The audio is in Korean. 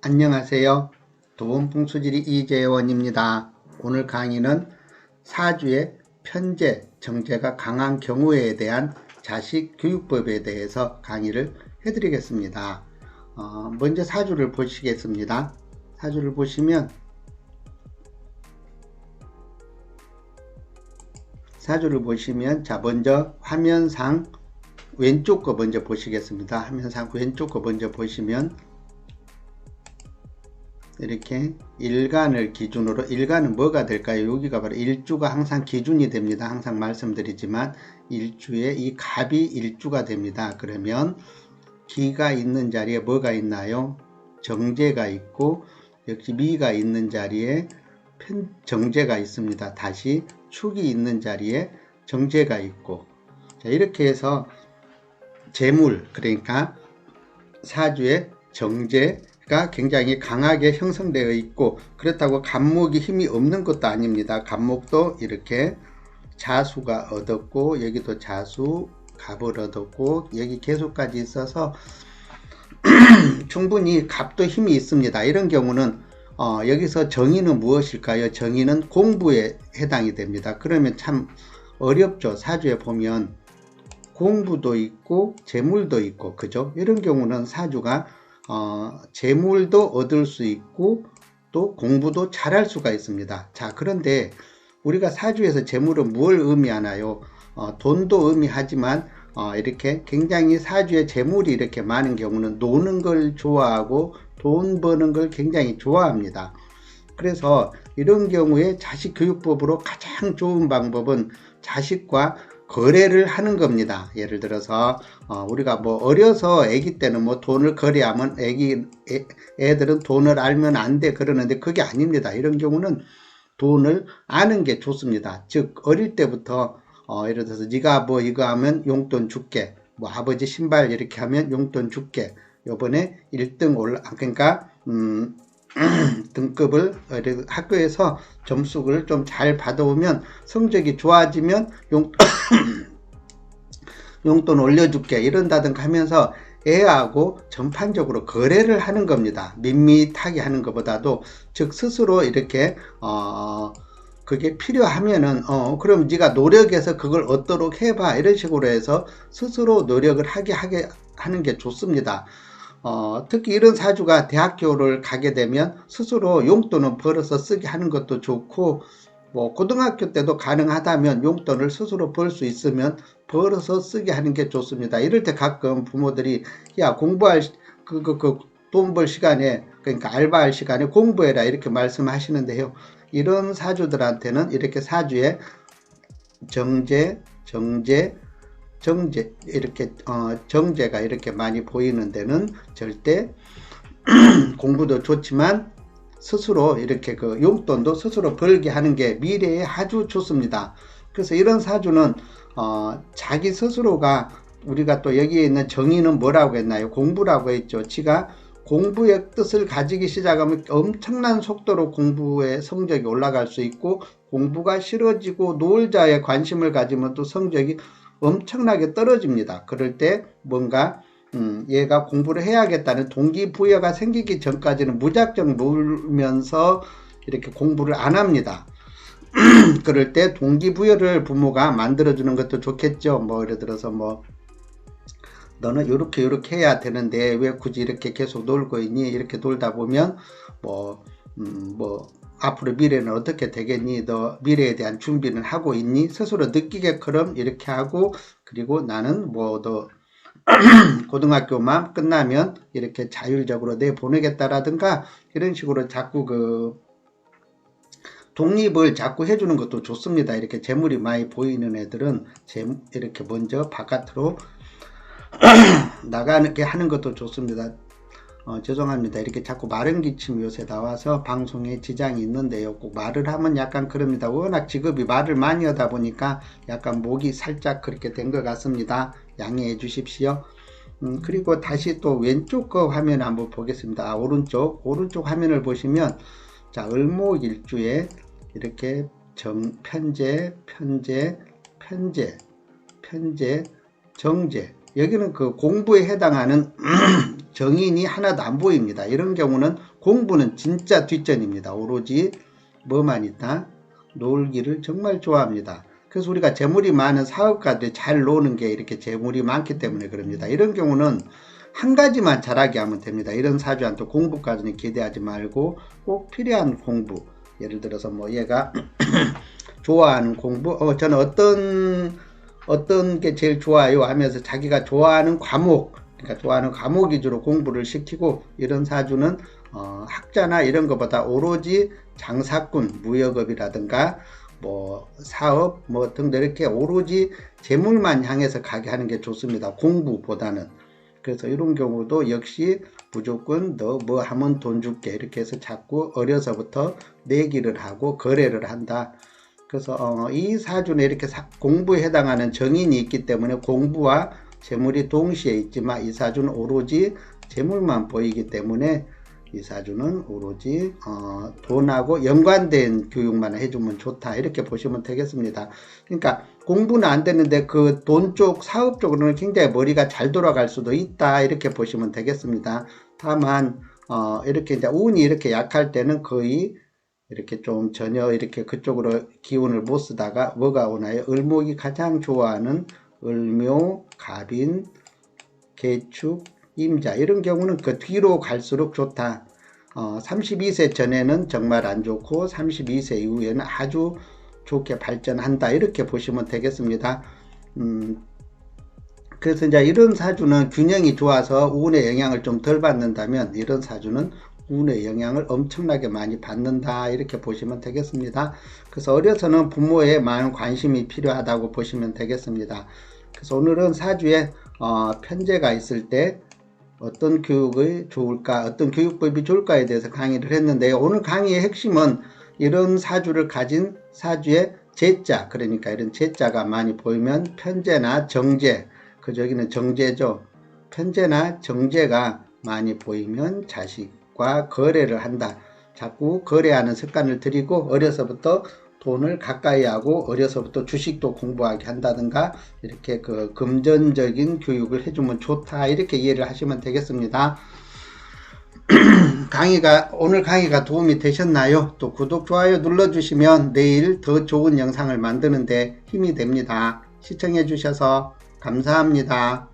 안녕하세요. 도움풍수지리 이재원입니다. 오늘 강의는 사주의 편제, 정제가 강한 경우에 대한 자식교육법에 대해서 강의를 해드리겠습니다. 먼저 사주를 보시겠습니다. 사주를 보시면 자, 먼저 화면상 왼쪽 거 먼저 보시겠습니다. 화면상 왼쪽 거 먼저 보시면 이렇게 일간을 기준으로, 일간은 뭐가 될까요? 여기가 바로 일주가 항상 기준이 됩니다. 항상 말씀드리지만 일주에 이 갑이 일주가 됩니다. 그러면 기가 있는 자리에 뭐가 있나요? 정제가 있고, 역시 미가 있는 자리에 정제가 있습니다. 다시 축이 있는 자리에 정제가 있고, 자, 이렇게 해서 재물, 그러니까 사주의 정제가 굉장히 강하게 형성되어 있고, 그렇다고 갑목이 힘이 없는 것도 아닙니다. 갑목도 이렇게 자수가 얻었고, 여기도 자수, 갑을 얻었고, 여기 계속까지 있어서 충분히 갑도 힘이 있습니다. 이런 경우는 여기서 정의는 무엇일까요? 정의는 공부에 해당이 됩니다. 그러면 참 어렵죠. 사주에 보면 공부도 있고 재물도 있고, 그죠? 이런 경우는 사주가 재물도 얻을 수 있고 또 공부도 잘할 수가 있습니다. 자, 그런데 우리가 사주에서 재물은 뭘 의미하나요? 돈도 의미하지만 이렇게 굉장히 사주에 재물이 이렇게 많은 경우는 노는 걸 좋아하고 돈 버는 걸 굉장히 좋아합니다. 그래서 이런 경우에 자식교육법으로 가장 좋은 방법은 자식과 거래를 하는 겁니다. 예를 들어서 우리가 뭐 어려서 아기 때는 뭐 돈을 거래하면 애들은 돈을 알면 안 돼 그러는데 그게 아닙니다. 이런 경우는 돈을 아는 게 좋습니다. 즉 어릴 때부터 예를 들어서 네가 뭐 이거 하면 용돈 줄게, 뭐 아버지 신발 이렇게 하면 용돈 줄게, 요번에 1등 그러니까 등급을 학교에서 점수를 좀 잘 받아오면 성적이 좋아지면 용돈 올려줄게 이런다든가 하면서 애하고 전반적으로 거래를 하는 겁니다. 밋밋하게 하는 것보다도, 즉 스스로 이렇게 그게 필요하면은 그럼 네가 노력해서 그걸 얻도록 해봐 이런 식으로 해서 스스로 노력을 하게 하는 게 좋습니다. 특히 이런 사주가 대학교를 가게 되면 스스로 용돈을 벌어서 쓰게 하는 것도 좋고, 뭐 고등학교 때도 가능하다면 용돈을 스스로 벌 수 있으면 벌어서 쓰게 하는 게 좋습니다. 이럴 때 가끔 부모들이 야 공부할 돈 벌 시간에, 그러니까 알바할 시간에 공부해라 이렇게 말씀하시는데요. 이런 사주들한테는 이렇게 사주에 정제 이렇게 정제가 이렇게 많이 보이는 데는 절대 공부도 좋지만 스스로 이렇게 그 용돈도 스스로 벌게 하는 게 미래에 아주 좋습니다. 그래서 이런 사주는 자기 스스로가, 우리가 또 여기에 있는 정의는 뭐라고 했나요? 공부라고 했죠. 지가 공부의 뜻을 가지기 시작하면 엄청난 속도로 공부의 성적이 올라갈 수 있고, 공부가 싫어지고 놀자에 관심을 가지면 또 성적이 엄청나게 떨어집니다. 그럴 때 뭔가 얘가 공부를 해야겠다는 동기부여가 생기기 전까지는 무작정 놀면서 이렇게 공부를 안 합니다. 그럴 때 동기부여를 부모가 만들어주는 것도 좋겠죠. 뭐 예를 들어서 뭐 너는 이렇게 해야 되는데 왜 굳이 이렇게 계속 놀고 있니? 이렇게 놀다 보면 뭐 앞으로 미래는 어떻게 되겠니? 너 미래에 대한 준비는 하고 있니? 스스로 느끼게끔 이렇게 하고, 그리고 나는 뭐 너 고등학교만 끝나면 이렇게 자율적으로 내보내겠다라든가 이런 식으로 자꾸 그 독립을 자꾸 해주는 것도 좋습니다. 이렇게 재물이 많이 보이는 애들은 이렇게 먼저 바깥으로 나가게 하는 것도 좋습니다. 죄송합니다. 이렇게 자꾸 마른 기침 요새 나와서 방송에 지장이 있는데요. 꼭 말을 하면 약간 그럽니다. 워낙 직업이 말을 많이 하다 보니까 약간 목이 살짝 그렇게 된 것 같습니다. 양해해 주십시오. 그리고 다시 또 왼쪽 거 화면 한번 보겠습니다. 오른쪽 화면을 보시면, 자, 을목일주에 이렇게 편제, 정제, 여기는 그 공부에 해당하는 정인이 하나도 안 보입니다. 이런 경우는 공부는 진짜 뒷전입니다. 오로지 뭐만 있다? 놀기를 정말 좋아합니다. 그래서 우리가 재물이 많은 사업가들이 잘 노는 게 이렇게 재물이 많기 때문에 그럽니다. 이런 경우는 한 가지만 잘하게 하면 됩니다. 이런 사주한테 공부까지는 기대하지 말고 꼭 필요한 공부, 예를 들어서 뭐 얘가 좋아하는 공부, 저는 어떤 게 제일 좋아요 하면서 자기가 좋아하는 과목, 그러니까 좋아하는 과목 위주로 공부를 시키고, 이런 사주는 학자나 이런 것보다 오로지 장사꾼, 무역업이라든가 뭐 사업 뭐 등등 이렇게 오로지 재물만 향해서 가게 하는 게 좋습니다. 공부보다는. 그래서 이런 경우도 역시 무조건 너 뭐 하면 돈 줄게 이렇게 해서 자꾸 어려서부터 내기를 하고 거래를 한다. 그래서 이 사주는 이렇게 공부에 해당하는 정인이 있기 때문에 공부와 재물이 동시에 있지만, 이 사주는 오로지 재물만 보이기 때문에 이 사주는 오로지 돈하고 연관된 교육만 해주면 좋다, 이렇게 보시면 되겠습니다. 그러니까 공부는 안 되는데 그 돈 쪽, 사업 쪽으로는 굉장히 머리가 잘 돌아갈 수도 있다, 이렇게 보시면 되겠습니다. 다만 이렇게 이제 운이 이렇게 약할 때는 거의 이렇게 좀 전혀 이렇게 그쪽으로 기운을 못 쓰다가 뭐가 오나요? 을목이 가장 좋아하는 을묘, 갑인, 개축, 임자, 이런 경우는 그 뒤로 갈수록 좋다. 32세 전에는 정말 안 좋고 32세 이후에는 아주 좋게 발전한다, 이렇게 보시면 되겠습니다. 그래서 이제 이런 사주는 균형이 좋아서 운의 영향을 좀 덜 받는다면, 이런 사주는 운의 영향을 엄청나게 많이 받는다, 이렇게 보시면 되겠습니다. 그래서 어려서는 부모의 많은 관심이 필요하다고 보시면 되겠습니다. 그래서 오늘은 사주에 편제가 있을 때 어떤 교육이 좋을까, 어떤 교육법이 좋을까에 대해서 강의를 했는데요. 오늘 강의의 핵심은 이런 사주를 가진 사주의 제자, 그러니까 이런 제자가 많이 보이면 편제나 정제, 그 저기는 정제죠. 편제나 정제가 많이 보이면 자식과 거래를 한다. 자꾸 거래하는 습관을 들이고 어려서부터 돈을 가까이 하고 어려서부터 주식도 공부하게 한다든가, 이렇게 그 금전적인 교육을 해주면 좋다, 이렇게 이해를 하시면 되겠습니다. 오늘 강의가 도움이 되셨나요? 또 구독, 좋아요 눌러주시면 내일 더 좋은 영상을 만드는데 힘이 됩니다. 시청해 주셔서 감사합니다.